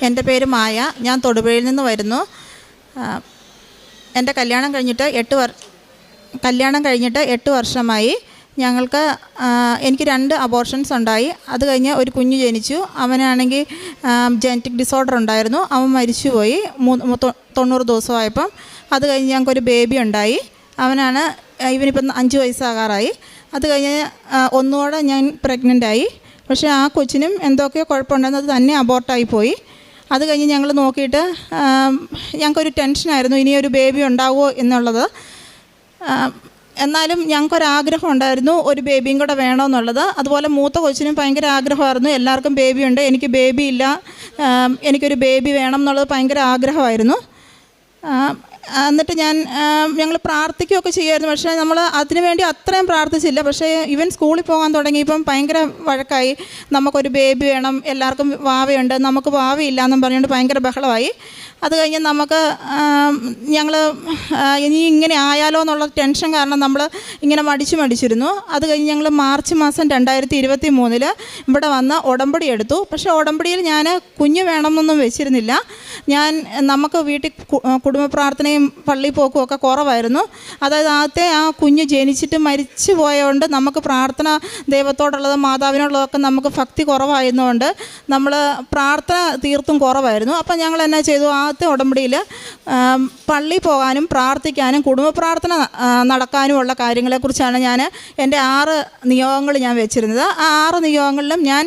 എൻ്റെ പേര് മായ. ഞാൻ തൊടുപുഴയിൽ നിന്ന് വരുന്നു. എൻ്റെ കല്യാണം കഴിഞ്ഞിട്ട് 8 വർഷമായി. എനിക്ക് 2 അബോർഷൻസ് ഉണ്ടായി. അത് കഴിഞ്ഞ് ഒരു കുഞ്ഞ് ജനിച്ചു. അവനാണെങ്കിൽ ജനറ്റിക് ഡിസോർഡർ ഉണ്ടായിരുന്നു. അവൻ മരിച്ചുപോയി 90 ദിവസമായപ്പം. അത് കഴിഞ്ഞ് ഞങ്ങൾക്കൊരു ബേബി ഉണ്ടായി. ഇവനിപ്പം 5 വയസ്സാകാറായി. അത് കഴിഞ്ഞ് ഒന്നുകൂടെ ഞാൻ പ്രഗ്നൻ്റായി. പക്ഷേ ആ കൊച്ചിനും എന്തൊക്കെയോ കുഴപ്പമുണ്ടെന്ന് അത് തന്നെ അബോർട്ടായി പോയി. അത് കഴിഞ്ഞ് ഞങ്ങൾ നോക്കിയിട്ട് ഞങ്ങൾക്കൊരു ടെൻഷനായിരുന്നു, ഇനിയൊരു ബേബി ഉണ്ടാവുമോ എന്നുള്ളത്. എന്നാലും ഞങ്ങൾക്കൊരാഗ്രഹം ഉണ്ടായിരുന്നു, ഒരു ബേബിയും കൂടെ വേണമെന്നുള്ളത്. അതുപോലെ മൂത്ത കൊച്ചിനും ഭയങ്കര ആഗ്രഹമായിരുന്നു, എല്ലാവർക്കും ബേബിയുണ്ട്, എനിക്ക് ബേബി ഇല്ല, എനിക്കൊരു ബേബി വേണം എന്നുള്ളത് ഭയങ്കര ആഗ്രഹമായിരുന്നു. എന്നിട്ട് ഞങ്ങൾ പ്രാർത്ഥിക്കുകയൊക്കെ ചെയ്യുമായിരുന്നു. പക്ഷേ നമ്മൾ അതിനു വേണ്ടി അത്രയും പ്രാർത്ഥിച്ചില്ല. പക്ഷേ ഇവൻ സ്കൂളിൽ പോകാൻ തുടങ്ങിയപ്പം ഭയങ്കര വഴക്കായി. നമുക്കൊരു ബേബി വേണം, എല്ലാവർക്കും വാവയുണ്ട്, നമുക്ക് വാവയില്ല എന്നും പറഞ്ഞുകൊണ്ട് ഭയങ്കര ബഹളമായി. അത് കഴിഞ്ഞ് ഞങ്ങൾ ഇനി ഇങ്ങനെ ആയാലോ എന്നുള്ള ടെൻഷൻ കാരണം നമ്മൾ ഇങ്ങനെ മടിച്ചിരുന്നു. അത് കഴിഞ്ഞ് ഞങ്ങൾ മാർച്ച് മാസം 2023 ഇവിടെ വന്ന് ഉടമ്പടി എടുത്തു. പക്ഷേ ഉടമ്പടിയിൽ ഞാൻ കുഞ്ഞ് വേണമെന്നൊന്നും വെച്ചിരുന്നില്ല. നമുക്ക് വീട്ടിൽ കുടുംബ പ്രാർത്ഥനയും പള്ളി പോക്കും ഒക്കെ കുറവായിരുന്നു. അതായത് ആദ്യത്തെ ആ കുഞ്ഞ് ജനിച്ചിട്ട് മരിച്ചു പോയതുകൊണ്ട് നമുക്ക് പ്രാർത്ഥന ദൈവത്തോടുള്ളത് മാതാവിനുള്ളതൊക്കെ നമുക്ക് ഭക്തി കുറവായിരുന്നുകൊണ്ട് നമ്മൾ പ്രാർത്ഥന തീർത്തും കുറവായിരുന്നു. അപ്പം ഞങ്ങൾ എന്നാ ചെയ്തു, ആദ്യത്തെ ഉടമ്പടിയിൽ പള്ളി പോകാനും പ്രാർത്ഥിക്കാനും കുടുംബ പ്രാർത്ഥന നടക്കാനുമുള്ള കാര്യങ്ങളെക്കുറിച്ചാണ് എൻ്റെ 6 നിയോഗങ്ങൾ ഞാൻ വെച്ചിരുന്നത്. ആ 6 നിയോഗങ്ങളിലും ഞാൻ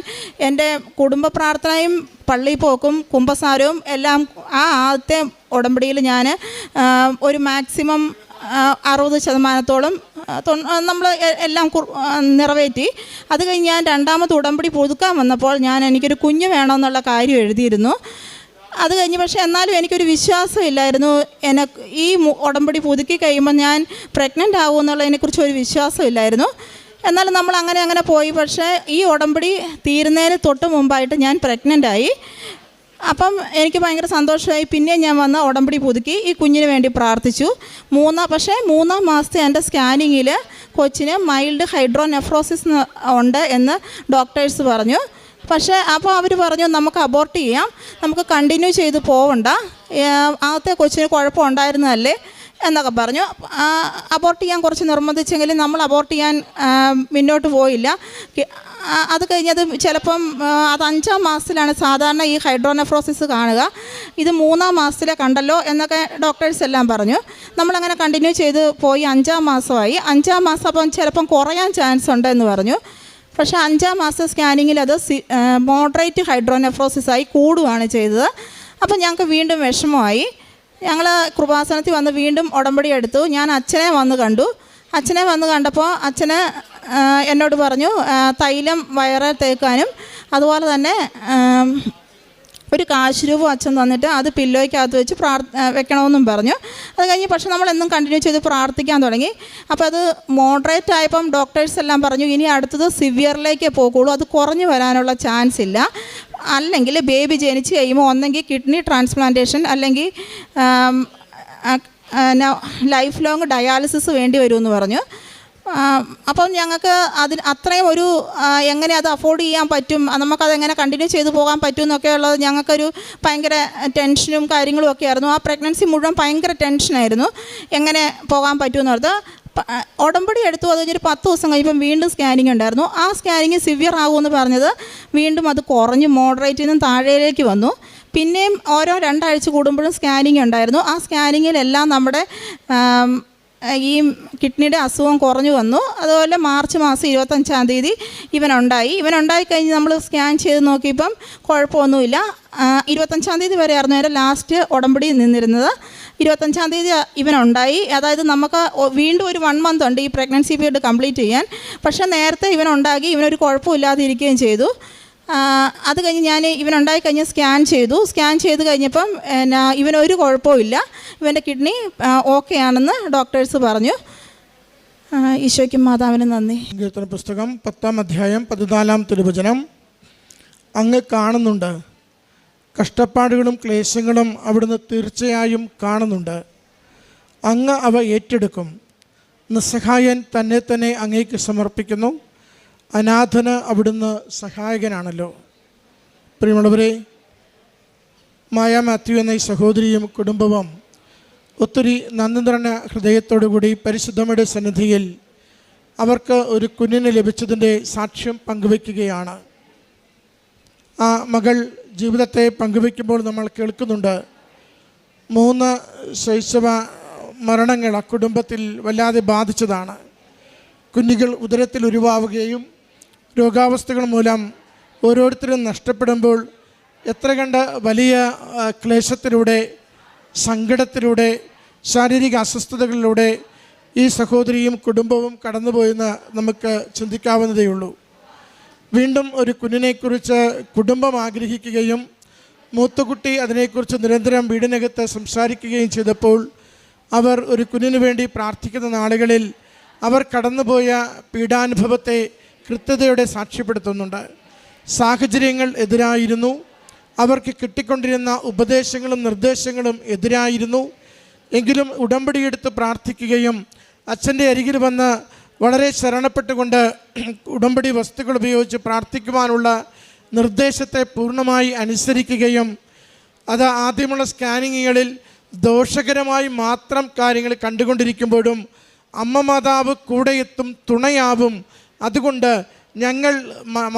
എൻ്റെ കുടുംബ പ്രാർത്ഥനയും പള്ളി പോക്കും കുമ്പസാരവും എല്ലാം ആ ആദ്യത്തെ ഉടമ്പടിയിൽ ഞാൻ ഒരു മാക്സിമം 60% നമ്മൾ എല്ലാം നിറവേറ്റി. അത് കഴിഞ്ഞ് ഞാൻ 2ാമത്തെ ഉടമ്പടി പുതുക്കാൻ വന്നപ്പോൾ എനിക്കൊരു കുഞ്ഞ് വേണമെന്നുള്ള കാര്യം എഴുതിയിരുന്നു. അത് കഴിഞ്ഞ് പക്ഷേ എന്നാലും എനിക്കൊരു വിശ്വാസമില്ലായിരുന്നു. ഈ ഉടമ്പടി പുതുക്കി കഴിയുമ്പോൾ ഞാൻ പ്രഗ്നൻ്റ് ആകുമെന്നുള്ളതിനെക്കുറിച്ച് ഒരു വിശ്വാസമില്ലായിരുന്നു. എന്നാലും നമ്മൾ അങ്ങനെ പോയി. പക്ഷേ ഈ ഉടമ്പടി തീരുന്നതിന് തൊട്ട് മുമ്പായിട്ട് ഞാൻ പ്രഗ്നൻ്റായി. അപ്പം എനിക്ക് ഭയങ്കര സന്തോഷമായി. പിന്നെ ഞാൻ വന്ന് ഉടമ്പടി പുതുക്കി ഈ കുഞ്ഞിന് വേണ്ടി പ്രാർത്ഥിച്ചു. പക്ഷേ 3-ാം മാസത്തെ എൻ്റെ സ്കാനിങ്ങിൽ കൊച്ചിന് മൈൽഡ് ഹൈഡ്രോനെഫ്രോസിസ് ഉണ്ട് എന്ന് ഡോക്ടേഴ്സ് പറഞ്ഞു. പക്ഷേ അപ്പോൾ അവർ പറഞ്ഞു നമുക്ക് അബോർട്ട് ചെയ്യാം, നമുക്ക് കണ്ടിന്യൂ ചെയ്ത് പോവണ്ട, ആദ്യത്തെ കൊച്ചിന് കുഴപ്പമുണ്ടായിരുന്നതല്ലേ എന്നൊക്കെ പറഞ്ഞു. അബോർട്ട് ചെയ്യാൻ കുറച്ച് നിർബന്ധിച്ചെങ്കിലും നമ്മൾ അബോർട്ട് ചെയ്യാൻ മുന്നോട്ട് പോയില്ല. അത് കഴിഞ്ഞത് ചിലപ്പം അത് 5-ാം മാസത്തിലാണ് സാധാരണ ഈ ഹൈഡ്രോനെഫ്രോസിസ് കാണുക. ഇത് 3-ാം മാസത്തിലെ കണ്ടല്ലോ എന്നൊക്കെ ഡോക്ടേഴ്സ് എല്ലാം പറഞ്ഞു. നമ്മളങ്ങനെ കണ്ടിന്യൂ ചെയ്ത് പോയി. 5-ാം മാസമായി. 5-ാം മാസം അപ്പം ചിലപ്പം കുറയാൻ ചാൻസ് ഉണ്ടെന്ന് പറഞ്ഞു. പക്ഷേ 5-ാം മാസം സ്കാനിങ്ങിൽ അത് മോഡറേറ്റ് ഹൈഡ്രോനെഫ്രോസിസായി കൂടുകയാണ് ചെയ്തത്. അപ്പം ഞങ്ങൾക്ക് വീണ്ടും വിഷമമായി. ഞങ്ങൾ കൃപാസനത്തിൽ വന്ന് വീണ്ടും ഉടമ്പടി എടുത്തു. ഞാൻ അച്ഛനെ വന്ന് കണ്ടു. അച്ഛനെ വന്ന് കണ്ടപ്പോൾ അച്ഛന് എന്നോട് പറഞ്ഞു തൈലം വയറ് തേക്കാനും അതുപോലെ തന്നെ ഒരു കാശുരൂപം അച്ഛൻ തന്നിട്ട് അത് പില്ലോയ്ക്കകത്ത് വെച്ച് വെക്കണമെന്നും പറഞ്ഞു. അത് കഴിഞ്ഞ് പക്ഷെ നമ്മളെന്നും കണ്ടിന്യൂ ചെയ്ത് പ്രാർത്ഥിക്കാൻ തുടങ്ങി. അപ്പോൾ അത് മോഡറേറ്റ് ആയപ്പം ഡോക്ടേഴ്സ് എല്ലാം പറഞ്ഞു ഇനി അടുത്തത് സിവിയറിലേക്ക് പോകുള്ളൂ, അത് കുറഞ്ഞു വരാനുള്ള ചാൻസ് ഇല്ല, അല്ലെങ്കിൽ ബേബി ജനിച്ച് കഴിയുമ്പോൾ ഒന്നെങ്കിൽ കിഡ്നി ട്രാൻസ്പ്ലാന്റേഷൻ അല്ലെങ്കിൽ ലൈഫ് ലോങ് ഡയാലിസിസ് വേണ്ടി വരുമെന്ന് പറഞ്ഞു. അപ്പം ഞങ്ങൾക്ക് അത്രയും ഒരു എങ്ങനെ അത് അഫോർഡ് ചെയ്യാൻ പറ്റും, നമുക്കതെങ്ങനെ കണ്ടിന്യൂ ചെയ്ത് പോകാൻ പറ്റും എന്നൊക്കെ ഉള്ളത് ഞങ്ങൾക്കൊരു ഭയങ്കര ടെൻഷനും കാര്യങ്ങളും ഒക്കെ ആയിരുന്നു. ആ പ്രഗ്നൻസി മുഴുവൻ ഭയങ്കര ടെൻഷനായിരുന്നു, എങ്ങനെ പോകാൻ പറ്റുമെന്ന് ഓർത്ത്. ഉടമ്പടി എടുത്തു. അത് കഴിഞ്ഞൊരു 10 ദിവസം കഴിയുമ്പം വീണ്ടും സ്കാനിങ് ഉണ്ടായിരുന്നു. ആ സ്കാനിങ് സിവിയർ ആകുമെന്ന് പറഞ്ഞത് വീണ്ടും അത് കുറഞ്ഞ് മോഡറേറ്റിൽ നിന്നും താഴേലേക്ക് വന്നു. പിന്നെയും ഓരോ 2 ആഴ്ച കൂടുമ്പോഴും സ്കാനിങ് ഉണ്ടായിരുന്നു. ആ സ്കാനിങ്ങിലെല്ലാം നമ്മുടെ ഈ കിഡ്നിയുടെ അസുഖം കുറഞ്ഞു വന്നു. അതുപോലെ മാർച്ച് മാസം 25-ാം തീയതി ഇവനുണ്ടായി കഴിഞ്ഞ് നമ്മൾ സ്കാൻ ചെയ്ത് നോക്കിയപ്പം കുഴപ്പമൊന്നുമില്ല. 25-ാം തീയതി വരെയായിരുന്നു എൻ്റെ ലാസ്റ്റ് ഉടമ്പടി നിന്നിരുന്നത്. 25-ാം തീയതി ഇവനുണ്ടായി. അതായത് നമുക്ക് വീണ്ടും ഒരു 1 മന്ത് ഉണ്ട് ഈ പ്രഗ്നൻസി പീരീഡ് കംപ്ലീറ്റ് ചെയ്യാൻ. പക്ഷേ നേരത്തെ ഇവനുണ്ടാക്കി, ഇവനൊരു കുഴപ്പമില്ലാതെ ഇരിക്കുകയും ചെയ്തു. അത് കഴിഞ്ഞ് ഇവനുണ്ടായി കഴിഞ്ഞ് സ്കാൻ ചെയ്ത് കഴിഞ്ഞപ്പം ഇവനൊരു കുഴപ്പമില്ല, ഇവൻ്റെ കിഡ്നി ഓക്കെ ആണെന്ന് ഡോക്ടേഴ്സ് പറഞ്ഞു. ഈശോയ്ക്കും മാതാവിനും നന്ദി. കീർത്തന പുസ്തകം 10-ാം അധ്യായം 14-ാം തിരുവചനം. അങ്ങ് കാണുന്നുണ്ട്, കഷ്ടപ്പാടുകളും ക്ലേശങ്ങളും അവിടുന്ന് തീർച്ചയായും കാണുന്നുണ്ട്. അങ്ങ് അവ ഏറ്റെടുക്കും. നിസ്സഹായൻ തന്നെ അങ്ങേക്ക് സമർപ്പിക്കുന്നു. അനാഥന് അവിടുന്ന് സഹായകനാണല്ലോ. പ്രിയമുള്ളവരെ, മായ മാത്യു എന്ന ഈ സഹോദരിയും കുടുംബവും ഒത്തിരി നന്ദി നിറഞ്ഞ ഹൃദയത്തോടുകൂടി പരിശുദ്ധമ്മയുടെ സന്നിധിയിൽ അവർക്ക് ഒരു കുഞ്ഞിനെ ലഭിച്ചതിൻ്റെ സാക്ഷ്യം പങ്കുവയ്ക്കുകയാണ്. ആ മകൾ ജീവിതത്തെ പങ്കുവയ്ക്കുമ്പോൾ നമ്മൾ കേൾക്കുന്നുണ്ട്, 3 ശൈശവ മരണങ്ങൾ ആ കുടുംബത്തിൽ വല്ലാതെ ബാധിച്ചതാണ്. കുഞ്ഞുങ്ങൾ ഉദരത്തിൽ ഉരുവാവുകയും രോഗാവസ്ഥകൾ മൂലം ഓരോരുത്തരും നഷ്ടപ്പെടുമ്പോൾ എത്ര കണ്ട വലിയ ക്ലേശത്തിലൂടെ, സങ്കടത്തിലൂടെ, ശാരീരിക അസ്വസ്ഥതകളിലൂടെ ഈ സഹോദരിയും കുടുംബവും കടന്നുപോയെന്ന് നമുക്ക് ചിന്തിക്കാവുന്നതേയുള്ളൂ. വീണ്ടും ഒരു കുഞ്ഞിനെക്കുറിച്ച് കുടുംബം ആഗ്രഹിക്കുകയും മൂത്തകുട്ടി അതിനെക്കുറിച്ച് നിരന്തരം വീടിനകത്ത് സംസാരിക്കുകയും ചെയ്തപ്പോൾ അവർ ഒരു കുഞ്ഞിന് വേണ്ടി പ്രാർത്ഥിക്കുന്ന നാളുകളിൽ അവർ കടന്നുപോയ പീഡാനുഭവത്തെ കൃത്യതയോടെ സാക്ഷ്യപ്പെടുത്തുന്നുണ്ട്. സാഹചര്യങ്ങൾ എതിരായിരുന്നു, അവർക്ക് കിട്ടിക്കൊണ്ടിരുന്ന ഉപദേശങ്ങളും നിർദ്ദേശങ്ങളും എതിരായിരുന്നു. എങ്കിലും ഉടമ്പടിയെടുത്ത് പ്രാർത്ഥിക്കുകയും അച്ഛൻ്റെ അരികിൽ വന്ന് വളരെ ശരണപ്പെട്ടുകൊണ്ട് ഉടമ്പടി വസ്തുക്കൾ ഉപയോഗിച്ച് പ്രാർത്ഥിക്കുവാനുള്ള നിർദ്ദേശത്തെ പൂർണ്ണമായി അനുസരിക്കുകയും അത് ആദ്യമുള്ള സ്കാനിങ്ങുകളിൽ ദോഷകരമായി മാത്രം കാര്യങ്ങൾ കണ്ടുകൊണ്ടിരിക്കുമ്പോഴും അമ്മ മാതാവ് കൂടെ എത്തും, തുണയാവും. അതുകൊണ്ട് ഞങ്ങൾ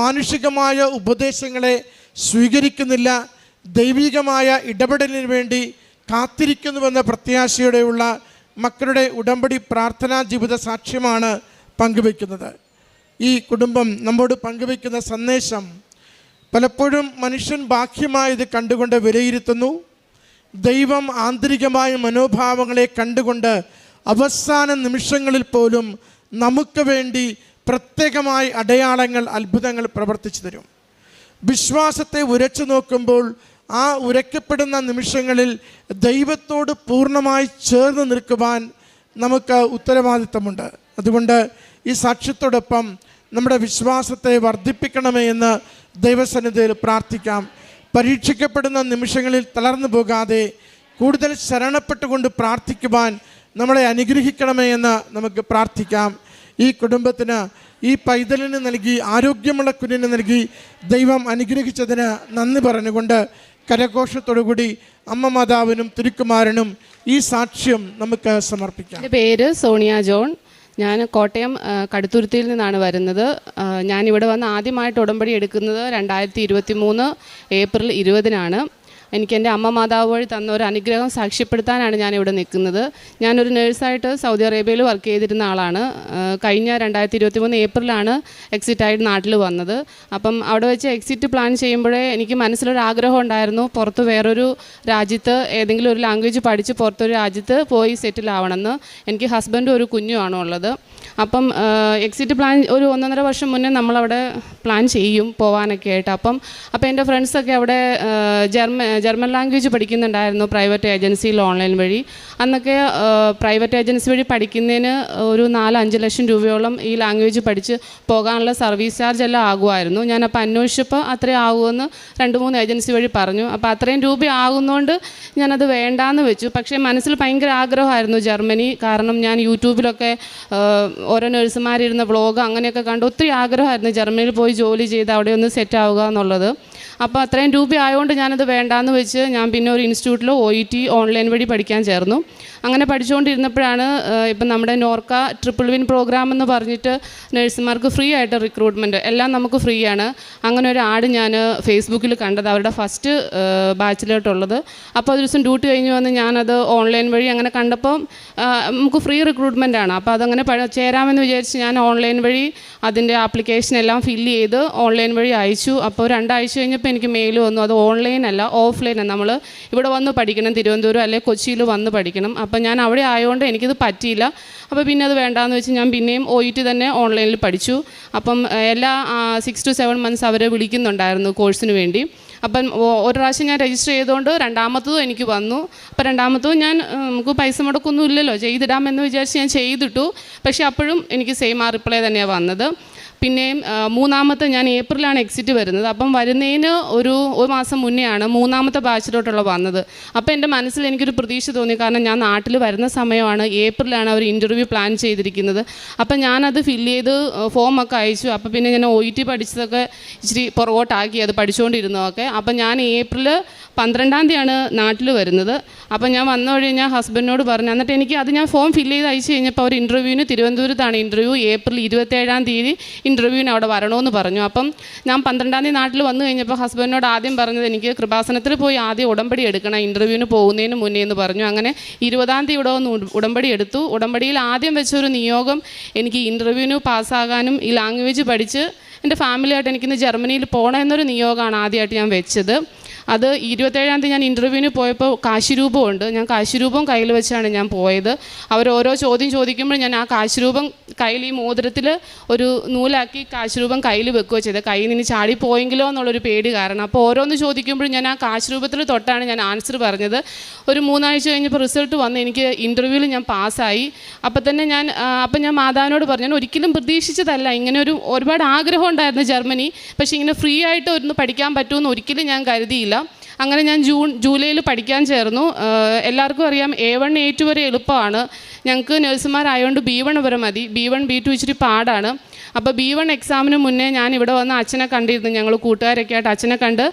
മാനുഷികമായ ഉപദേശങ്ങളെ സ്വീകരിക്കുന്നില്ല, ദൈവികമായ ഇടപെടലിന് വേണ്ടി കാത്തിരിക്കുന്നുവെന്ന പ്രത്യാശയോടെയുള്ള മക്കളുടെ ഉടമ്പടി പ്രാർത്ഥനാ ജീവിത സാക്ഷ്യമാണ് പങ്കുവയ്ക്കുന്നത്. ഈ കുടുംബം നമ്മോട് പങ്കുവയ്ക്കുന്ന സന്ദേശം പലപ്പോഴും മനുഷ്യൻ ബാഹ്യമായത് കണ്ടുകൊണ്ട് വിലയിരുത്തുന്നു. ദൈവം ആന്തരികമായ മനോഭാവങ്ങളെ കണ്ടുകൊണ്ട് അവസാന നിമിഷങ്ങളിൽ പോലും നമുക്ക് വേണ്ടി പ്രത്യേകമായി അടയാളങ്ങൾ, അത്ഭുതങ്ങൾ പ്രവർത്തിച്ചു തരും. വിശ്വാസത്തെ ഉരച്ചു നോക്കുമ്പോൾ ആ ഉരയ്ക്കപ്പെടുന്ന നിമിഷങ്ങളിൽ ദൈവത്തോട് പൂർണ്ണമായി ചേർന്ന് നിൽക്കുവാൻ നമുക്ക് ഉത്തരവാദിത്തമുണ്ട്. അതുകൊണ്ട് ഈ സാക്ഷ്യത്തോടൊപ്പം നമ്മുടെ വിശ്വാസത്തെ വർദ്ധിപ്പിക്കണമേ എന്ന് ദൈവസന്നിധിയിൽ പ്രാർത്ഥിക്കാം. പരീക്ഷിക്കപ്പെടുന്ന നിമിഷങ്ങളിൽ തളർന്നു പോകാതെ കൂടുതൽ ശരണപ്പെട്ടുകൊണ്ട് പ്രാർത്ഥിക്കുവാൻ നമ്മളെ അനുഗ്രഹിക്കണമേ എന്ന് നമുക്ക് പ്രാർത്ഥിക്കാം. ഈ കുടുംബത്തിന്, ഈ പൈതലിന് നൽകി, ആരോഗ്യമുള്ള കുഞ്ഞിന് നൽകി ദൈവം അനുഗ്രഹിച്ചതിന് നന്ദി പറഞ്ഞുകൊണ്ട് കരഘോഷത്തോടുകൂടി അമ്മ മാതാവിനും തിരുക്കുമാരനും ഈ സാക്ഷ്യം നമുക്ക് സമർപ്പിക്കാം. എൻ്റെ പേര് സോണിയ ജോൺ. ഞാൻ കോട്ടയം കടുത്തുരുത്തിയിൽ നിന്നാണ് വരുന്നത്. ഞാനിവിടെ വന്ന് ആദ്യമായിട്ട് ഉടമ്പടി എടുക്കുന്നത് 2023 ഏപ്രിൽ 20-നാണ്. എനിക്ക് എൻ്റെ അമ്മ മാതാവ് വഴി തന്ന ഒരു അനുഗ്രഹം സാക്ഷ്യപ്പെടുത്താനാണ് ഞാനിവിടെ നിൽക്കുന്നത്. ഞാനൊരു നേഴ്സായിട്ട് സൗദി അറേബ്യയിൽ വർക്ക് ചെയ്തിരുന്ന ആളാണ്. കഴിഞ്ഞ 2023 ഏപ്രിലാണ് എക്സിറ്റായിട്ട് നാട്ടിൽ വന്നത്. അപ്പം അവിടെ വെച്ച് എക്സിറ്റ് പ്ലാൻ ചെയ്യുമ്പോഴേ എനിക്ക് മനസ്സിലൊരു ആഗ്രഹം ഉണ്ടായിരുന്നു, പുറത്ത് വേറൊരു രാജ്യത്ത് ഏതെങ്കിലും ഒരു ലാംഗ്വേജ് പഠിച്ച് പുറത്തൊരു രാജ്യത്ത് പോയി സെറ്റിൽ ആവണമെന്ന്. എനിക്ക് ഹസ്ബൻഡും ഒരു കുഞ്ഞുമാണ് ഉള്ളത്. അപ്പം എക്സിറ്റ് പ്ലാൻ ഒരു 1.5 വർഷം മുന്നേ നമ്മളവിടെ പ്ലാൻ ചെയ്യും പോകാനൊക്കെ ആയിട്ട്. അപ്പം എൻ്റെ ഫ്രണ്ട്സൊക്കെ അവിടെ ജർമ്മൻ ലാംഗ്വേജ് പഠിക്കുന്നുണ്ടായിരുന്നു പ്രൈവറ്റ് ഏജൻസിയിൽ ഓൺലൈൻ വഴി. അന്നൊക്കെ പ്രൈവറ്റ് ഏജൻസി വഴി പഠിക്കുന്നതിന് ഒരു 4-5 ലക്ഷം രൂപയോളം ഈ ലാംഗ്വേജ് പഠിച്ച് പോകാനുള്ള സർവീസ് ചാർജ് എല്ലാം ആകുമായിരുന്നു. ഞാനപ്പോൾ അന്വേഷിച്ചപ്പോൾ അത്രയും ആകുമെന്ന് 2-3 ഏജൻസി വഴി പറഞ്ഞു. അപ്പോൾ അത്രയും രൂപ ആകുന്നതുകൊണ്ട് ഞാനത് വേണ്ടാന്ന് വെച്ചു. പക്ഷേ മനസ്സിൽ ഭയങ്കര ആഗ്രഹമായിരുന്നു ജർമ്മനി. കാരണം ഞാൻ യൂട്യൂബിലൊക്കെ ഓരോ നഴ്സുമാരിരുന്ന വ്ളോഗ് അങ്ങനെയൊക്കെ കണ്ട് ഒത്തിരി ആഗ്രഹമായിരുന്നു ജർമ്മനിയിൽ പോയി ജോലി ചെയ്ത് അവിടെ ഒന്ന് സെറ്റ് ആവുക എന്നുള്ളത്. അപ്പോൾ അത്രയും രൂപ ആയതുകൊണ്ട് ഞാനത് വേണ്ടാന്ന് വെച്ച് ഞാൻ പിന്നെ ഒരു ഇൻസ്റ്റിറ്റ്യൂട്ടിൽ OET ഓൺലൈൻ വഴി പഠിക്കാൻ ചേർന്നു. അങ്ങനെ പഠിച്ചുകൊണ്ടിരുന്നപ്പോഴാണ് ഇപ്പം നമ്മുടെ നോർക്ക ട്രിപ്പിൾ വിൻ പ്രോഗ്രാം എന്ന് പറഞ്ഞിട്ട് നഴ്സുമാർക്ക് ഫ്രീ ആയിട്ട് റിക്രൂട്ട്മെൻറ്റ് എല്ലാം നമുക്ക് ഫ്രീ ആണ്. അങ്ങനെ ഒരു ആഡ് ഞാൻ ഫേസ്ബുക്കിൽ കണ്ടത്, അവരുടെ ഫസ്റ്റ് ബാച്ചിലോട്ടുള്ളത്. അപ്പോൾ ഒരു ദിവസം ഡ്യൂട്ടി കഴിഞ്ഞ് വന്ന് ഞാനത് ഓൺലൈൻ വഴി അങ്ങനെ കണ്ടപ്പോൾ നമുക്ക് ഫ്രീ റിക്രൂട്ട്മെൻ്റ് ആണ്. അപ്പോൾ അതങ്ങനെ ചേരാമെന്ന് വിചാരിച്ച് ഞാൻ ഓൺലൈൻ വഴി അതിൻ്റെ ആപ്ലിക്കേഷൻ എല്ലാം ഫില്ല് ചെയ്ത് ഓൺലൈൻ വഴി അയച്ചു. അപ്പോൾ 2 ആഴ്ച കഴിഞ്ഞപ്പോൾ എനിക്ക് മെയിൽ വന്നു, അത് ഓൺലൈൻ അല്ല ഓഫ്ലൈനാണ്, നമ്മൾ ഇവിടെ വന്ന് പഠിക്കണം, തിരുവനന്തപുരം അല്ലെങ്കിൽ കൊച്ചിയിൽ വന്ന് പഠിക്കണം. അപ്പം ഞാൻ അവിടെ ആയതുകൊണ്ട് എനിക്കിത് പറ്റിയില്ല. അപ്പോൾ പിന്നെ അത് വേണ്ടാന്ന് വെച്ച് ഞാൻ പിന്നെയും OET തന്നെ ഓൺലൈനിൽ പഠിച്ചു. അപ്പം എല്ലാ 6 to 7 months അവർ വിളിക്കുന്നുണ്ടായിരുന്നു കോഴ്സിന് വേണ്ടി. അപ്പം ഒരു പ്രാവശ്യം ഞാൻ രജിസ്റ്റർ ചെയ്തുകൊണ്ട് രണ്ടാമത്തതും എനിക്ക് വന്നു. അപ്പോൾ രണ്ടാമത്തതും ഞാൻ നമുക്ക് പൈസ മുടക്കൊന്നും ഇല്ലല്ലോ, ചെയ്തിടാമെന്ന് വിചാരിച്ച് ഞാൻ ചെയ്തിട്ടു. പക്ഷേ അപ്പോഴും എനിക്ക് സെയിം ആ റിപ്ലൈ തന്നെയാണ് വന്നത്. പിന്നെയും മൂന്നാമത്തെ ഞാൻ ഏപ്രിലാണ് എക്സിറ്റ് വരുന്നത്. അപ്പം വരുന്നതിന് ഒരു മാസം മുന്നെയാണ് മൂന്നാമത്തെ ബാച്ചിലോട്ടുള്ള വന്നത്. അപ്പോൾ എൻ്റെ മനസ്സിൽ എനിക്കൊരു പ്രതീക്ഷ തോന്നി. കാരണം ഞാൻ നാട്ടിൽ വരുന്ന സമയമാണ്, ഏപ്രിലാണ് അവർ ഇൻ്റർവ്യൂ പ്ലാൻ ചെയ്തിരിക്കുന്നത്. അപ്പം ഞാനത് ഫില്ല് ചെയ്ത് ഫോമൊക്കെ അയച്ചു. അപ്പോൾ പിന്നെ ഞാൻ OET പഠിച്ചതൊക്കെ ഇച്ചിരി പുറകോട്ടാക്കി, അത് പഠിച്ചുകൊണ്ടിരുന്നതൊക്കെ. അപ്പം ഞാൻ ഏപ്രിൽ 12-ാം തീയതിയാണ് നാട്ടിൽ വരുന്നത്. അപ്പോൾ ഞാൻ വന്ന വഴി ഞാൻ ഹസ്ബൻഡിനോട് പറഞ്ഞു. എന്നിട്ട് എനിക്ക് അത് ഞാൻ ഫോം ഫില്ല് ചെയ്ത് അയച്ചു കഴിഞ്ഞപ്പോൾ ഒരു ഇൻ്റർവ്യൂവിന് തിരുവനന്തപുരത്താണ് ഇൻ്റർവ്യൂ. ഏപ്രിൽ 27-ാം തീയതി ഇൻ്റർവ്യൂവിന് അവിടെ വരണമെന്ന് പറഞ്ഞു. അപ്പം ഞാൻ 12-ാം തീയതി നാട്ടിൽ വന്നു കഴിഞ്ഞപ്പോൾ ഹസ്ബൻഡിനോട് ആദ്യം പറഞ്ഞത് എനിക്ക് കൃപാസനത്തിൽ പോയി ആദ്യം ഉടമ്പടി എടുക്കണം ഇൻ്റർവ്യൂവിന് പോകുന്നതിന് മുന്നേ എന്ന് പറഞ്ഞു. അങ്ങനെ 20-ാം തീയതി ഇവിടെ വന്ന് ഉടമ്പടി എടുത്തു. ഉടമ്പടിയിൽ ആദ്യം വെച്ചൊരു നിയോഗം എനിക്ക് ഇൻ്റർവ്യൂവിന് പാസ്സാകാനും ഈ ലാംഗ്വേജ് പഠിച്ച് എൻ്റെ ഫാമിലിയായിട്ട് എനിക്കിന്ന് ജർമ്മനിയിൽ പോകണം എന്നൊരു നിയോഗമാണ് ആദ്യമായിട്ട് ഞാൻ വെച്ചത്. അത് 27-ാം തീയതി ഞാൻ ഇൻ്റർവ്യൂവിന് പോയപ്പോൾ കാശിരൂപമുണ്ട്. ഞാൻ കാശിരൂപം കയ്യിൽ വെച്ചാണ് ഞാൻ പോയത്. അവർ ഓരോ ചോദ്യം ചോദിക്കുമ്പോൾ ഞാൻ ആ കാശിരൂപം കയ്യിൽ ഈ മോതിരത്തിൽ ഒരു നൂലാക്കി കാശിരൂപം കയ്യിൽ വെക്കുകയോ ചെയ്തത്. കയ്യിൽ നിന്ന് ചാടിപ്പോയെങ്കിലോ എന്നുള്ളൊരു പേടി കാരണം. അപ്പോൾ ഓരോന്ന് ചോദിക്കുമ്പോഴും ഞാൻ ആ കാശിരൂപത്തിൽ തൊട്ടാണ് ഞാൻ ആൻസർ പറഞ്ഞത്. ഒരു 3 ആഴ്ച കഴിഞ്ഞപ്പോൾ റിസൾട്ട് വന്ന് എനിക്ക് ഇൻ്റർവ്യൂവിൽ ഞാൻ പാസ്സായി. അപ്പം തന്നെ ഞാൻ മാതാവിനോട് പറഞ്ഞു, ഞാൻ ഒരിക്കലും പ്രതീക്ഷിച്ചതല്ല ഇങ്ങനെ ഒരുപാട് ആഗ്രഹം ഉണ്ടായിരുന്നു ജർമ്മനി. പക്ഷേ ഇങ്ങനെ ഫ്രീ ആയിട്ട് ഒന്ന് പഠിക്കാൻ പറ്റുമെന്ന് ഒരിക്കലും ഞാൻ കരുതിയില്ല. അങ്ങനെ ഞാൻ ജൂലൈയിൽ പഠിക്കാൻ ചേർന്നു. എല്ലാവർക്കും അറിയാം A1 A2 വരെ എളുപ്പമാണ്. ഞങ്ങൾക്ക് നഴ്സുമാരായതുകൊണ്ട് B1 വരെ മതി. B1 B2 ഇച്ചിരി പാടാണ്. അപ്പോൾ B1 എക്സാമിന് മുന്നേ ഞാൻ ഇവിടെ വന്ന് അച്ഛനെ കണ്ടിരുന്നു. ഞങ്ങൾ കൂട്ടുകാരൊക്കെ ആയിട്ട് അച്ഛനെ കണ്ട്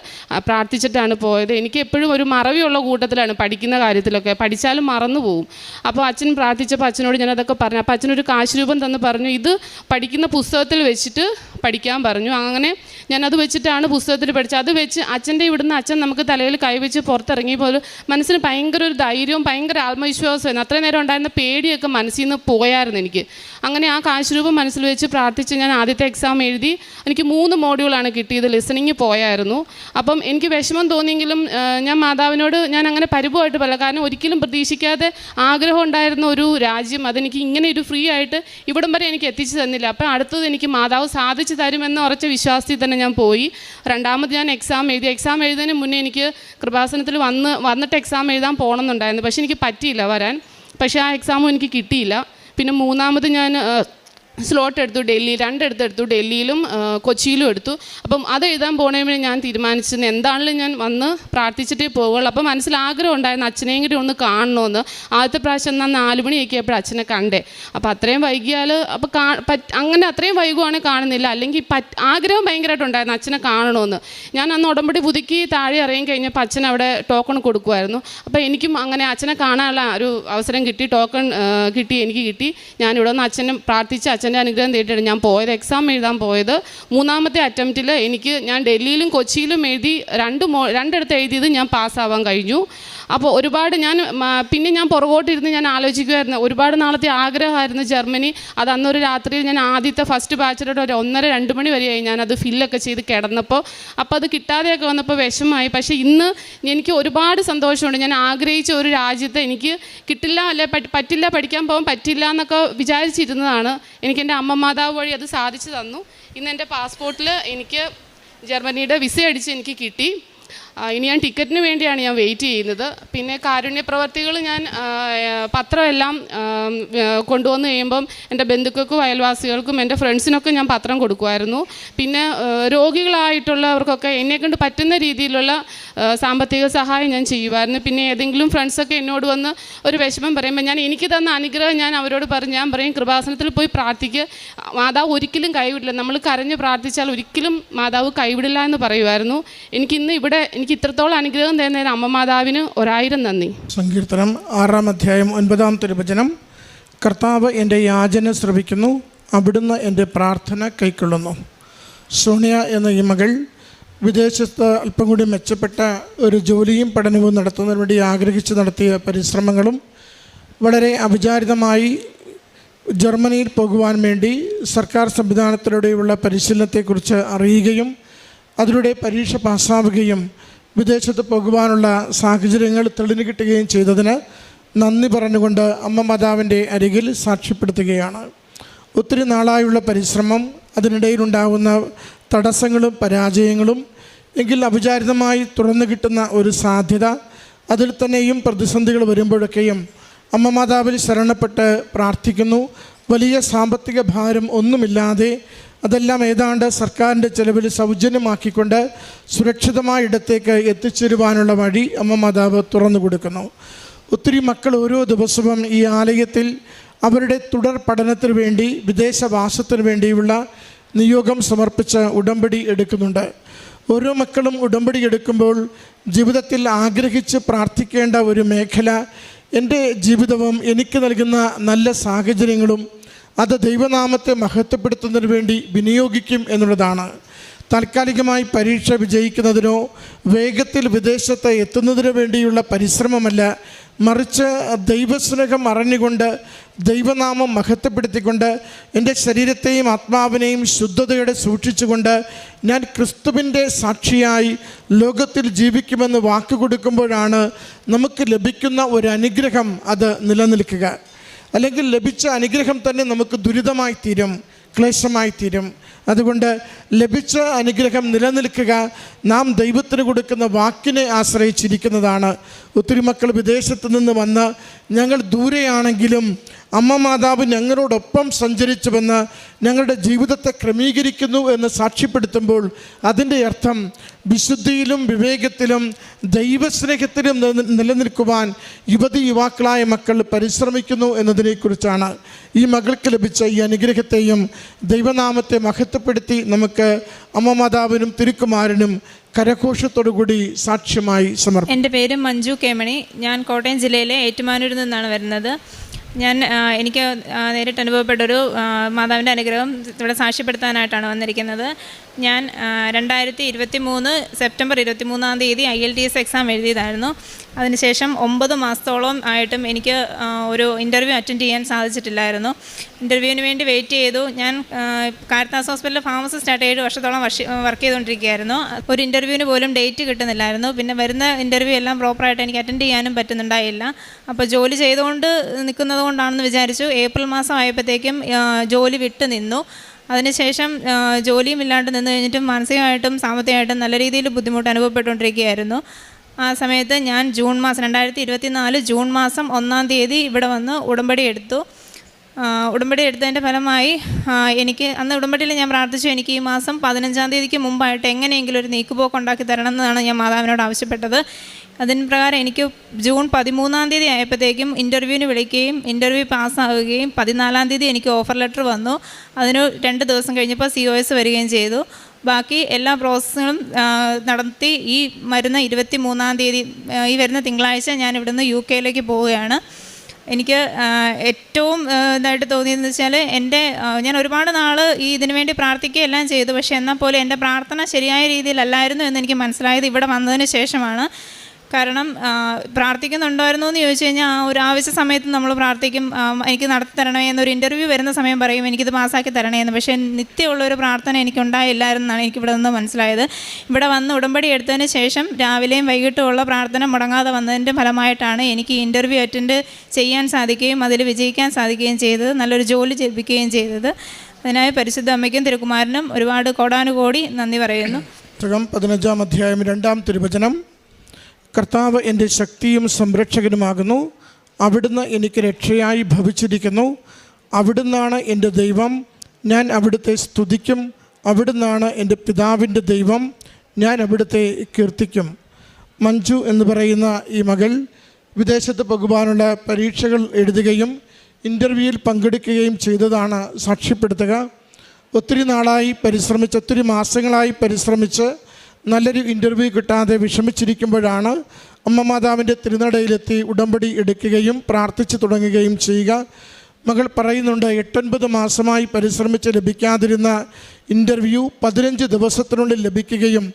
പ്രാർത്ഥിച്ചിട്ടാണ് പോയത്. എനിക്ക് എപ്പോഴും ഒരു മറവിയുള്ള കൂട്ടത്തിലാണ് പഠിക്കുന്ന കാര്യത്തിലൊക്കെ. പഠിച്ചാലും മറന്നു പോകും. അപ്പോൾ അച്ഛൻ പ്രാർത്ഥിച്ചപ്പോൾ അച്ഛനോട് ഞാനതൊക്കെ പറഞ്ഞു. അപ്പോൾ അച്ഛനൊരു കാശുരൂപം തന്ന് പറഞ്ഞു, ഇത് പഠിക്കുന്ന പുസ്തകത്തിൽ വെച്ചിട്ട് പഠിക്കാൻ പറഞ്ഞു. അങ്ങനെ ഞാനത് വെച്ചിട്ടാണ് പുസ്തകത്തിൽ പഠിച്ചത്. അത് വെച്ച് അച്ഛൻ്റെ ഇവിടുന്ന് അച്ഛൻ നമുക്ക് തലയിൽ കൈവച്ച് പുറത്തിറങ്ങിയപ്പോൾ മനസ്സിന് ഭയങ്കര ഒരു ധൈര്യവും ഭയങ്കര ആത്മവിശ്വാസമായിരുന്നു. അത്രയും നേരം ഉണ്ടായിരുന്ന പേടിയൊക്കെ മനസ്സിൽ നിന്ന് പോയായിരുന്നു എനിക്ക്. അങ്ങനെ ആ കാശുരൂപം മനസ്സിൽ വെച്ച് പ്രാർത്ഥിച്ച് ഞാൻ ആദ്യത്തെ എക്സാം എഴുതി. എനിക്ക് 3 മോഡ്യൂളാണ് കിട്ടിയത്. ലിസണിങ് പോയായിരുന്നു. അപ്പം എനിക്ക് വിഷമം തോന്നിയെങ്കിലും ഞാൻ മാതാവിനോട് ഞാൻ അങ്ങനെ പരിഭവമായിട്ട് പറയില്ല. കാരണം ഒരിക്കലും പ്രതീക്ഷിക്കാതെ ആഗ്രഹം ഉണ്ടായിരുന്ന ഒരു രാജ്യം അതെനിക്ക് ഇങ്ങനെ ഒരു ഫ്രീ ആയിട്ട് ഇവിടം വരെ എനിക്ക് എത്തിച്ചു തന്നില്ല. അപ്പം അടുത്തത് എനിക്ക് മാതാവ് സാധിച്ചു തരുമെന്ന് ഉറച്ച വിശ്വാസത്തിൽ തന്നെ ഞാൻ പോയി. രണ്ടാമത് ഞാൻ എക്സാം എഴുതി. എക്സാം എഴുതുന്നതിന് മുന്നേ എനിക്ക് കൃപാസനത്തിൽ വന്നിട്ട് എക്സാം എഴുതാൻ പോകണമെന്നുണ്ടായിരുന്നു. പക്ഷേ എനിക്ക് പറ്റിയില്ല വരാൻ. പക്ഷേ ആ എക്സാമും എനിക്ക് കിട്ടിയില്ല. പിന്നെ മൂന്നാമത് ഞാൻ സ്ലോട്ട് എടുത്തു. 2 എടുത്തെടുത്തു. ഡൽഹിയിലും കൊച്ചിയിലും എടുത്തു. അപ്പം അത് എഴുതാൻ പോകണമെങ്കിൽ ഞാൻ തീരുമാനിച്ചത് എന്താണെങ്കിലും ഞാൻ വന്ന് പ്രാർത്ഥിച്ചിട്ടേ പോകുള്ളൂ. അപ്പം മനസ്സിൽ ആഗ്രഹം ഉണ്ടായിരുന്നു അച്ഛനെയും കൂടി ഒന്ന് കാണണമെന്ന്. ആദ്യത്തെ പ്രാവശ്യം ഞാൻ 4 മണിയൊക്കെ ആയപ്പോൾ അച്ഛനെ കണ്ടേ. അപ്പോൾ അത്രയും വൈകിയാൽ അപ്പോൾ അങ്ങനെ അത്രയും വൈകുവാണെങ്കിൽ കാണുന്നില്ല. അല്ലെങ്കിൽ ആഗ്രഹം ഭയങ്കരമായിട്ടുണ്ടായിരുന്നു അച്ഛനെ കാണണമെന്ന്. ഞാൻ അന്ന് ഉടമ്പടി പുതുക്കി താഴെ ഇറങ്ങി കഴിഞ്ഞപ്പോൾ അച്ഛൻ അവിടെ ടോക്കൺ കൊടുക്കുമായിരുന്നു. അപ്പോൾ എനിക്കും അങ്ങനെ അച്ഛനെ കാണാനുള്ള ഒരു അവസരം കിട്ടി. ടോക്കൺ എനിക്ക് കിട്ടി. ഞാനിവിടെ നിന്ന് അച്ഛനെ പ്രാർത്ഥിച്ച് അച്ഛൻ്റെ അനുഗ്രഹം തേടിയിട്ടാണ് ഞാൻ പോയത്. എക്സാം എഴുതാൻ പോയത്. 3-ാമത്തെ അറ്റംപ്റ്റിൽ ഞാൻ ഡൽഹിയിലും കൊച്ചിയിലും എഴുതി 2 എഴുതിയത് ഞാൻ പാസ്സാവാൻ കഴിഞ്ഞു. അപ്പോൾ ഒരുപാട് പിന്നെ ഞാൻ പുറകോട്ടിരുന്ന് ഞാൻ ആലോചിക്കുമായിരുന്നു. ഒരുപാട് നാളത്തെ ആഗ്രഹമായിരുന്നു ജർമ്മനി. അത് അന്നൊരു രാത്രിയിൽ ഞാൻ ആദ്യത്തെ ഫസ്റ്റ് ബാച്ചിലോട്ട് ഒരു 1:30-2 മണി വരെയായി ഞാനത് ഫില്ലൊക്കെ ചെയ്ത് കിടന്നപ്പോൾ. അപ്പോൾ അത് കിട്ടാതെയൊക്കെ വന്നപ്പോൾ വിഷമമായി. പക്ഷേ ഇന്ന് എനിക്ക് ഒരുപാട് സന്തോഷമുണ്ട്. ഞാൻ ആഗ്രഹിച്ച ഒരു രാജ്യത്ത് എനിക്ക് കിട്ടില്ല, അല്ലെ പറ്റില്ല, പഠിക്കാൻ പോകാൻ പറ്റില്ല എന്നൊക്കെ വിചാരിച്ചിരുന്നതാണ്. എനിക്ക് എൻ്റെ അമ്മ മാതാവ് വഴി അത് സാധിച്ചു തന്നു. ഇന്ന് എൻ്റെ പാസ്പോർട്ടിൽ എനിക്ക് ജർമ്മനിയുടെ വിസ അടിച്ച് എനിക്ക് കിട്ടി. ഇനി ഞാൻ ടിക്കറ്റിന് വേണ്ടിയാണ് ഞാൻ വെയിറ്റ് ചെയ്യുന്നത്. പിന്നെ കാരുണ്യ പ്രവർത്തികൾ ഞാൻ പത്രമെല്ലാം കൊണ്ടുവന്ന് കഴിയുമ്പം എൻ്റെ ബന്ധുക്കൾക്കും അയൽവാസികൾക്കും എൻ്റെ ഫ്രണ്ട്സിനൊക്കെ ഞാൻ പത്രം കൊടുക്കുമായിരുന്നു. പിന്നെ രോഗികളായിട്ടുള്ളവർക്കൊക്കെ എന്നെക്കൊണ്ട് പറ്റുന്ന രീതിയിലുള്ള സാമ്പത്തിക സഹായം ഞാൻ ചെയ്യുമായിരുന്നു. പിന്നെ ഏതെങ്കിലും ഫ്രണ്ട്സൊക്കെ എന്നോട് വന്ന് ഒരു വിഷമം പറയുമ്പോൾ എനിക്ക് തന്ന അനുഗ്രഹം ഞാൻ അവരോട് ഞാൻ പറയും കൃപാസനത്തിൽ പോയി പ്രാർത്ഥിക്കുക, മാതാവ് ഒരിക്കലും കൈവിടില്ല. നമ്മൾ കരഞ്ഞ് പ്രാർത്ഥിച്ചാൽ ഒരിക്കലും മാതാവ് കൈവിടില്ല എന്ന് പറയുമായിരുന്നു. എനിക്കിന്ന് ഇവിടെ എനിക്ക് ഇത്രത്തോളം അനുഗ്രഹം തരുന്നതിന് അമ്മ മാതാവിന് 1000 നന്ദി. സങ്കീർത്തനം 6-ാം അധ്യായം 9-ാം തിരുവചനം. കർത്താവ് എൻ്റെ യാചന ശ്രവിക്കുന്നു, അവിടുന്ന് എൻ്റെ പ്രാർത്ഥന കൈക്കൊള്ളുന്നു. സോണിയ എന്ന ഈ മകൾ വിദേശത്ത് അല്പം കൂടി മെച്ചപ്പെട്ട ഒരു ജോലിയും പഠനവും നടത്തുന്നതിന് വേണ്ടി ആഗ്രഹിച്ച് നടത്തിയ പരിശ്രമങ്ങളും വളരെ അവിചാരിതമായി ജർമ്മനിയിൽ പോകുവാൻ വേണ്ടി സർക്കാർ സംവിധാനത്തിലൂടെയുള്ള പരിശീലനത്തെക്കുറിച്ച് അറിയുകയും അതിലൂടെ പരീക്ഷ പാസ്സാവുകയും വിദേശത്ത് പോകുവാനുള്ള സാഹചര്യങ്ങൾ തെളിഞ്ഞു കിട്ടുകയും ചെയ്തതിന് നന്ദി പറഞ്ഞുകൊണ്ട് അമ്മ മാതാവിൻ്റെ അരികിൽ സാക്ഷ്യപ്പെടുത്തുകയാണ്. ഒത്തിരി നാളായുള്ള പരിശ്രമം, അതിനിടയിലുണ്ടാകുന്ന തടസ്സങ്ങളും പരാജയങ്ങളും, എങ്കിൽ അവിചാരിതമായി തുറന്നു കിട്ടുന്ന ഒരു സാധ്യത, അതിൽ തന്നെയും പ്രതിസന്ധികൾ വരുമ്പോഴൊക്കെയും അമ്മ മാതാവിൽ ശരണപ്പെട്ട് പ്രാർത്ഥിക്കുന്നു. വലിയ സാമ്പത്തിക ഭാരം ഒന്നുമില്ലാതെ അതെല്ലാം ഏതാണ്ട് സർക്കാരിൻ്റെ ചെലവിൽ സൗജന്യമാക്കിക്കൊണ്ട് സുരക്ഷിതമായ ഇടത്തേക്ക് എത്തിച്ചേരുവാനുള്ള വഴി അമ്മ മാതാവ് തുറന്നു കൊടുക്കുന്നു. ഒത്തിരി മക്കൾ ഓരോ ദിവസവും ഈ ആലയത്തിൽ അവരുടെ തുടർ പഠനത്തിന് വേണ്ടി വിദേശവാസത്തിന് വേണ്ടിയുള്ള നിയോഗം സമർപ്പിച്ച് ഉടമ്പടി എടുക്കുന്നുണ്ട്. ഓരോ മക്കളും ഉടമ്പടി എടുക്കുമ്പോൾ ജീവിതത്തിൽ ആഗ്രഹിച്ച് പ്രാർത്ഥിക്കേണ്ട ഒരു മേഖല, എൻ്റെ ജീവിതവും എനിക്ക് നൽകുന്ന നല്ല സാഹചര്യങ്ങളും അത് ദൈവനാമത്തെ മഹത്വപ്പെടുത്തുന്നതിന് വേണ്ടി വിനിയോഗിക്കും എന്നുള്ളതാണ്. താൽക്കാലികമായി പരീക്ഷ വിജയിക്കുന്നതിനോ വേഗത്തിൽ വിദേശത്ത് എത്തുന്നതിനു വേണ്ടിയുള്ള പരിശ്രമമല്ല, മറിച്ച് ദൈവസ്നേഹം അറിഞ്ഞുകൊണ്ട് ദൈവനാമം മഹത്വപ്പെടുത്തിക്കൊണ്ട് എൻ്റെ ശരീരത്തെയും ആത്മാവിനെയും ശുദ്ധതയോടെ സൂക്ഷിച്ചുകൊണ്ട് ഞാൻ ക്രിസ്തുവിൻ്റെ സാക്ഷിയായി ലോകത്തിൽ ജീവിക്കുമെന്ന് വാക്ക് കൊടുക്കുമ്പോഴാണ് നമുക്ക് ലഭിക്കുന്ന ഒരു അനുഗ്രഹം അത് നിലനിൽക്കുക. അല്ലെങ്കിൽ ലഭിച്ച അനുഗ്രഹം തന്നെ നമുക്ക് ദുരിതമായി തീരും, ക്ലേശമായി തീരും. അതുകൊണ്ട് ലഭിച്ച അനുഗ്രഹം നിലനിൽക്കുക നാം ദൈവത്തിന് കൊടുക്കുന്ന വാക്കിനെ ആശ്രയിച്ചിരിക്കുന്നതാണ്. ഒത്തിരി മക്കൾ വിദേശത്ത് നിന്ന് വന്ന് ഞങ്ങൾ ദൂരെയാണെങ്കിലും അമ്മ മാതാവ് ഞങ്ങളോടൊപ്പം സഞ്ചരിച്ചുവെന്ന് ഞങ്ങളുടെ ജീവിതത്തെ ക്രമീകരിക്കുന്നു എന്ന് സാക്ഷ്യപ്പെടുത്തുമ്പോൾ അതിൻ്റെ അർത്ഥം വിശുദ്ധിയിലും വിവേകത്തിലും ദൈവസ്നേഹത്തിലും നിലനിൽക്കുവാൻ യുവതിയുവാക്കളായ മക്കൾ പരിശ്രമിക്കുന്നു എന്നതിനെക്കുറിച്ചാണ്. ഈ മകൾക്ക് ലഭിച്ച ഈ അനുഗ്രഹത്തെയും ദൈവനാമത്തെ മഹത്വപ്പെടുത്തി നമുക്ക് അമ്മ മാതാവിനും തിരുക്കുമാരനും കരഘോഷത്തോടുകൂടി സാക്ഷ്യമായി സമർപ്പിക്കും. എൻ്റെ പേര് മഞ്ജു കേമണി. ഞാൻ കോട്ടയം ജില്ലയിലെ ഏറ്റുമാനൂരിൽ നിന്നാണ് വരുന്നത്. എനിക്ക് നേരിട്ട് അനുഭവപ്പെട്ടൊരു മാതാവിൻ്റെ അനുഗ്രഹം ഇവിടെ സാക്ഷ്യപ്പെടുത്താനായിട്ടാണ് വന്നിരിക്കുന്നത്. ഞാൻ 2023 സെപ്റ്റംബർ 23 IELTS എക്സാം എഴുതിയതായിരുന്നു. അതിനുശേഷം 9 മാസത്തോളം ആയിട്ടും എനിക്ക് ഒരു ഇൻ്റർവ്യൂ അറ്റൻഡ് ചെയ്യാൻ സാധിച്ചിട്ടില്ലായിരുന്നു. ഇൻ്റർവ്യൂവിന് വേണ്ടി വെയിറ്റ് ചെയ്തു. ഞാൻ കാരിത്താസ് ഹോസ്പിറ്റലിൽ ഫാർമസിസ്റ്റായിട്ട് 7 വർഷത്തോളം വർക്ക് ചെയ്തുകൊണ്ടിരിക്കുകയായിരുന്നു. ഒരു ഇൻ്റർവ്യൂവിന് പോലും ഡേറ്റ് കിട്ടുന്നില്ലായിരുന്നു. പിന്നെ വരുന്ന ഇൻ്റർവ്യൂ എല്ലാം പ്രോപ്പറായിട്ട് എനിക്ക് അറ്റൻഡ് ചെയ്യാനും പറ്റുന്നുണ്ടായില്ല. അപ്പോൾ ജോലി ചെയ്തുകൊണ്ട് നിൽക്കുന്നത് കൊണ്ടാണെന്ന് വിചാരിച്ചു. ഏപ്രിൽ മാസം ആയപ്പോഴത്തേക്കും ജോലി വിട്ട് നിന്നു. അതിനുശേഷം ജോലിയും ഇല്ലാണ്ട് നിന്ന് കഴിഞ്ഞിട്ടും മാനസികമായിട്ടും സാമ്പത്തികമായിട്ടും നല്ല രീതിയിൽ ബുദ്ധിമുട്ട് അനുഭവപ്പെട്ടുകൊണ്ടിരിക്കുകയായിരുന്നു. ആ സമയത്ത് ഞാൻ 2024 ജൂൺ മാസം 1 ഇവിടെ വന്ന് ഉടമ്പടി എടുത്തു. ഉടമ്പടി എടുത്തതിൻ്റെ ഫലമായി എനിക്ക് അന്ന് ഉടമ്പടിയിൽ ഞാൻ പ്രാർത്ഥിച്ചു, എനിക്ക് ഈ മാസം 15 മുമ്പായിട്ട് എങ്ങനെയെങ്കിലും ഒരു നീക്കുപോക്ക് ഉണ്ടാക്കി തരണം എന്നാണ് ഞാൻ മാതാവിനോട് ആവശ്യപ്പെട്ടത്. അതിന് പ്രകാരം എനിക്ക് ജൂൺ 13 ആയപ്പോഴത്തേക്കും ഇൻ്റർവ്യൂവിന് വിളിക്കുകയും ഇൻ്റർവ്യൂ പാസ്സാവുകയും 14 എനിക്ക് ഓഫർ ലെറ്റർ വന്നു. അതിന് 2 ദിവസം കഴിഞ്ഞപ്പോൾ COS വരികയും ചെയ്തു. ബാക്കി എല്ലാ പ്രോസസ്സുകളും നടത്തി ഈ വരുന്ന 23 ഈ വരുന്ന തിങ്കളാഴ്ച ഞാൻ ഇവിടുന്ന് UK പോവുകയാണ്. എനിക്ക് ഏറ്റവും ഇതായിട്ട് തോന്നിയതെന്ന് വെച്ചാൽ ഞാൻ ഒരുപാട് നാൾ ഇതിനു വേണ്ടി പ്രാർത്ഥിക്കുകയെല്ലാം ചെയ്തു. പക്ഷേ എന്നാൽ പോലും എൻ്റെ പ്രാർത്ഥന ശരിയായ രീതിയിലല്ലായിരുന്നു എന്ന് എനിക്ക് മനസ്സിലായത് ഇവിടെ വന്നതിന് ശേഷമാണ്. കാരണം പ്രാർത്ഥിക്കുന്നുണ്ടായിരുന്നു എന്ന് ചോദിച്ചു കഴിഞ്ഞാൽ ആ ഒരു ആവശ്യ സമയത്ത് നമ്മൾ പ്രാർത്ഥിക്കും, എനിക്ക് നടത്തി തരണമേ എന്നൊരു ഇൻ്റർവ്യൂ വരുന്ന സമയം പറയും എനിക്കിത് പാസ്സാക്കി തരണേ എന്ന്. പക്ഷേ നിത്യമുള്ളൊരു പ്രാർത്ഥന എനിക്കുണ്ടായില്ലായിരുന്നാണ് എനിക്കിവിടെ നിന്ന് മനസ്സിലായത്. ഇവിടെ വന്ന് ഉടമ്പടി എടുത്തതിന് ശേഷം രാവിലെയും വൈകിട്ടുമുള്ള പ്രാർത്ഥന മുടങ്ങാതെ വന്നതിൻ്റെ ഫലമായിട്ടാണ് എനിക്ക് ഇൻ്റർവ്യൂ അറ്റൻഡ് ചെയ്യാൻ സാധിക്കുകയും അതിൽ വിജയിക്കാൻ സാധിക്കുകയും ചെയ്തത്, നല്ലൊരു ജോലി ലഭിക്കുകയും ചെയ്തത്. അതിനായി പരിശുദ്ധ അമ്മയ്ക്കും തിരുക്കുമാരനും ഒരുപാട് കോടാനുകോടി നന്ദി പറയുന്നു. 15-ാം അധ്യായം 2-ാം തിരുവചനം. കർത്താവ് എൻ്റെ ശക്തിയും സംരക്ഷകനുമാകുന്നു, അവിടുന്ന് എനിക്ക് രക്ഷയായി ഭവിച്ചിരിക്കുന്നു. അവിടുന്നാണ് എൻ്റെ ദൈവം, ഞാൻ അവിടുത്തെ സ്തുതിക്കും. അവിടുന്നാണ് എൻ്റെ പിതാവിൻ്റെ ദൈവം, ഞാൻ അവിടുത്തെ കീർത്തിക്കും. മഞ്ജു എന്ന് പറയുന്ന ഈ മകൾ വിദേശത്ത് പോകുവാനുള്ള പരീക്ഷകൾ എഴുതുകയും ഇൻ്റർവ്യൂവിൽ പങ്കെടുക്കുകയും ചെയ്തതാണ് സാക്ഷ്യപ്പെടുത്തുക. ഒത്തിരി നാളായി പരിശ്രമിച്ച്, ഒത്തിരി മാസങ്ങളായി പരിശ്രമിച്ച് നല്ലൊരു ഇൻ്റർവ്യൂ കിട്ടാതെ വിഷമിച്ചിരിക്കുമ്പോഴാണ് അമ്മ മാതാവിൻ്റെ തിരുനടയിലെത്തി ഉടമ്പടി എടുക്കുകയും പ്രാർത്ഥിച്ചു തുടങ്ങുകയും ചെയ്യുക. മകൾ പറയുന്നുണ്ട്, 8-9 മാസമായി പരിശ്രമിച്ച് ലഭിക്കാതിരുന്ന ഇൻ്റർവ്യൂ 15 ദിവസത്തിനുള്ളിൽ ലഭിക്കുകയും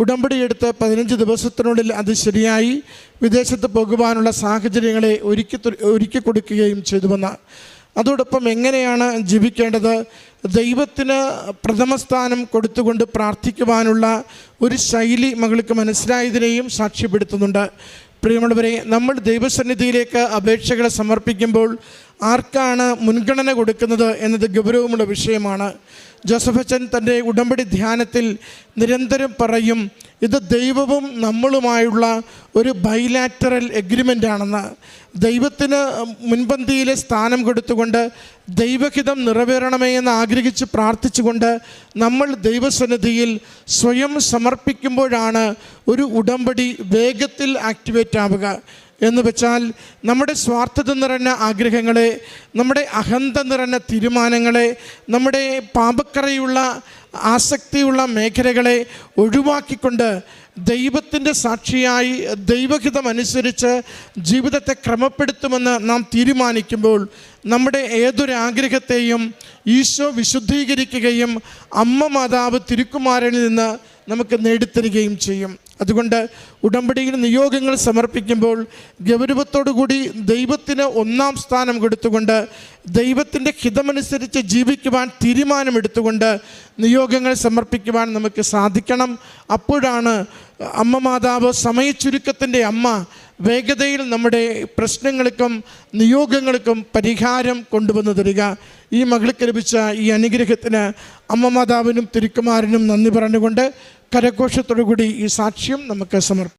ഉടമ്പടി എടുത്ത് 15 ദിവസത്തിനുള്ളിൽ അത് ശരിയായി വിദേശത്ത് പോകുവാനുള്ള സാഹചര്യങ്ങളെ ഒരുക്കി കൊടുക്കുകയും ചെയ്തുവെന്ന്. അതോടൊപ്പം എങ്ങനെയാണ് ജീവിക്കേണ്ടത്, ദൈവത്തിന് പ്രഥമസ്ഥാനം കൊടുത്തുകൊണ്ട് പ്രാർത്ഥിക്കുവാനുള്ള ഒരു ശൈലി മകൾക്ക് മനസ്സിലായതിനെയും സാക്ഷ്യപ്പെടുത്തുന്നുണ്ട്. പ്രിയമുള്ളവരെ, നമ്മൾ ദൈവസന്നിധിയിലേക്ക് അപേക്ഷകളെ സമർപ്പിക്കുമ്പോൾ ആർക്കാണ് മുൻഗണന കൊടുക്കുന്നത് എന്നത് ഗൗരവമുള്ള വിഷയമാണ്. ജോസഫ് അച്ഛൻ തൻ്റെ ഉടമ്പടി ധ്യാനത്തിൽ നിരന്തരം പറയും, ഇത് ദൈവവും നമ്മളുമായുള്ള ഒരു ബൈലാറ്ററൽ എഗ്രിമെൻ്റ് ആണെന്ന്. ദൈവത്തിന് മുൻപന്തിയിലെ സ്ഥാനം കൊടുത്തുകൊണ്ട് ദൈവഹിതം നിറവേറണമേ എന്ന് ആഗ്രഹിച്ച് പ്രാർത്ഥിച്ചുകൊണ്ട് നമ്മൾ ദൈവസന്നിധിയിൽ സ്വയം സമർപ്പിക്കുമ്പോഴാണ് ഒരു ഉടമ്പടി വേഗത്തിൽ ആക്ടിവേറ്റ് ആവുക. എന്ന് വെച്ചാൽ നമ്മുടെ സ്വാർത്ഥത നിറഞ്ഞ ആഗ്രഹങ്ങളെ, നമ്മുടെ അഹന്ത നിറഞ്ഞ തീരുമാനങ്ങളെ, നമ്മുടെ പാപക്കറയുള്ള ആസക്തിയുള്ള മേഖലകളെ ഒഴിവാക്കിക്കൊണ്ട് ദൈവത്തിൻ്റെ സാക്ഷിയായി ദൈവഹിതമനുസരിച്ച് ജീവിതത്തെ ക്രമപ്പെടുത്തുമെന്ന് നാം തീരുമാനിക്കുമ്പോൾ നമ്മുടെ ഏതൊരാഗ്രഹത്തെയും ഈശോ വിശുദ്ധീകരിക്കുകയും അമ്മ മാതാവ് തിരുക്കുമാരനിൽ നിന്ന് നമുക്ക് നേടിത്തരികയും ചെയ്യും. അതുകൊണ്ട് ഉടമ്പടിയിൽ നിയോഗങ്ങൾ സമർപ്പിക്കുമ്പോൾ ഗൗരവത്തോടുകൂടി ദൈവത്തിന് ഒന്നാം സ്ഥാനം കൊടുത്തുകൊണ്ട് ദൈവത്തിൻ്റെ ഹിതമനുസരിച്ച് ജീവിക്കുവാൻ തീരുമാനമെടുത്തുകൊണ്ട് നിയോഗങ്ങൾ സമർപ്പിക്കുവാൻ നമുക്ക് സാധിക്കണം. അപ്പോഴാണ് അമ്മ മാതാവ് സമയച്ചുരുക്കത്തിൻ്റെ അമ്മ വേഗതയിൽ നമ്മുടെ പ്രശ്നങ്ങൾക്കും നിയോഗങ്ങൾക്കും പരിഹാരം കൊണ്ടുവന്നു തരിക. ഈ മകൾക്ക് ലഭിച്ച ഈ അനുഗ്രഹത്തിന് അമ്മ മാതാവിനും തിരുക്കുമാരനും നന്ദി പറഞ്ഞുകൊണ്ട് കരഘോഷത്തോടുകൂടി ഈ സാക്ഷ്യം നമുക്ക് സമർപ്പിക്കാം.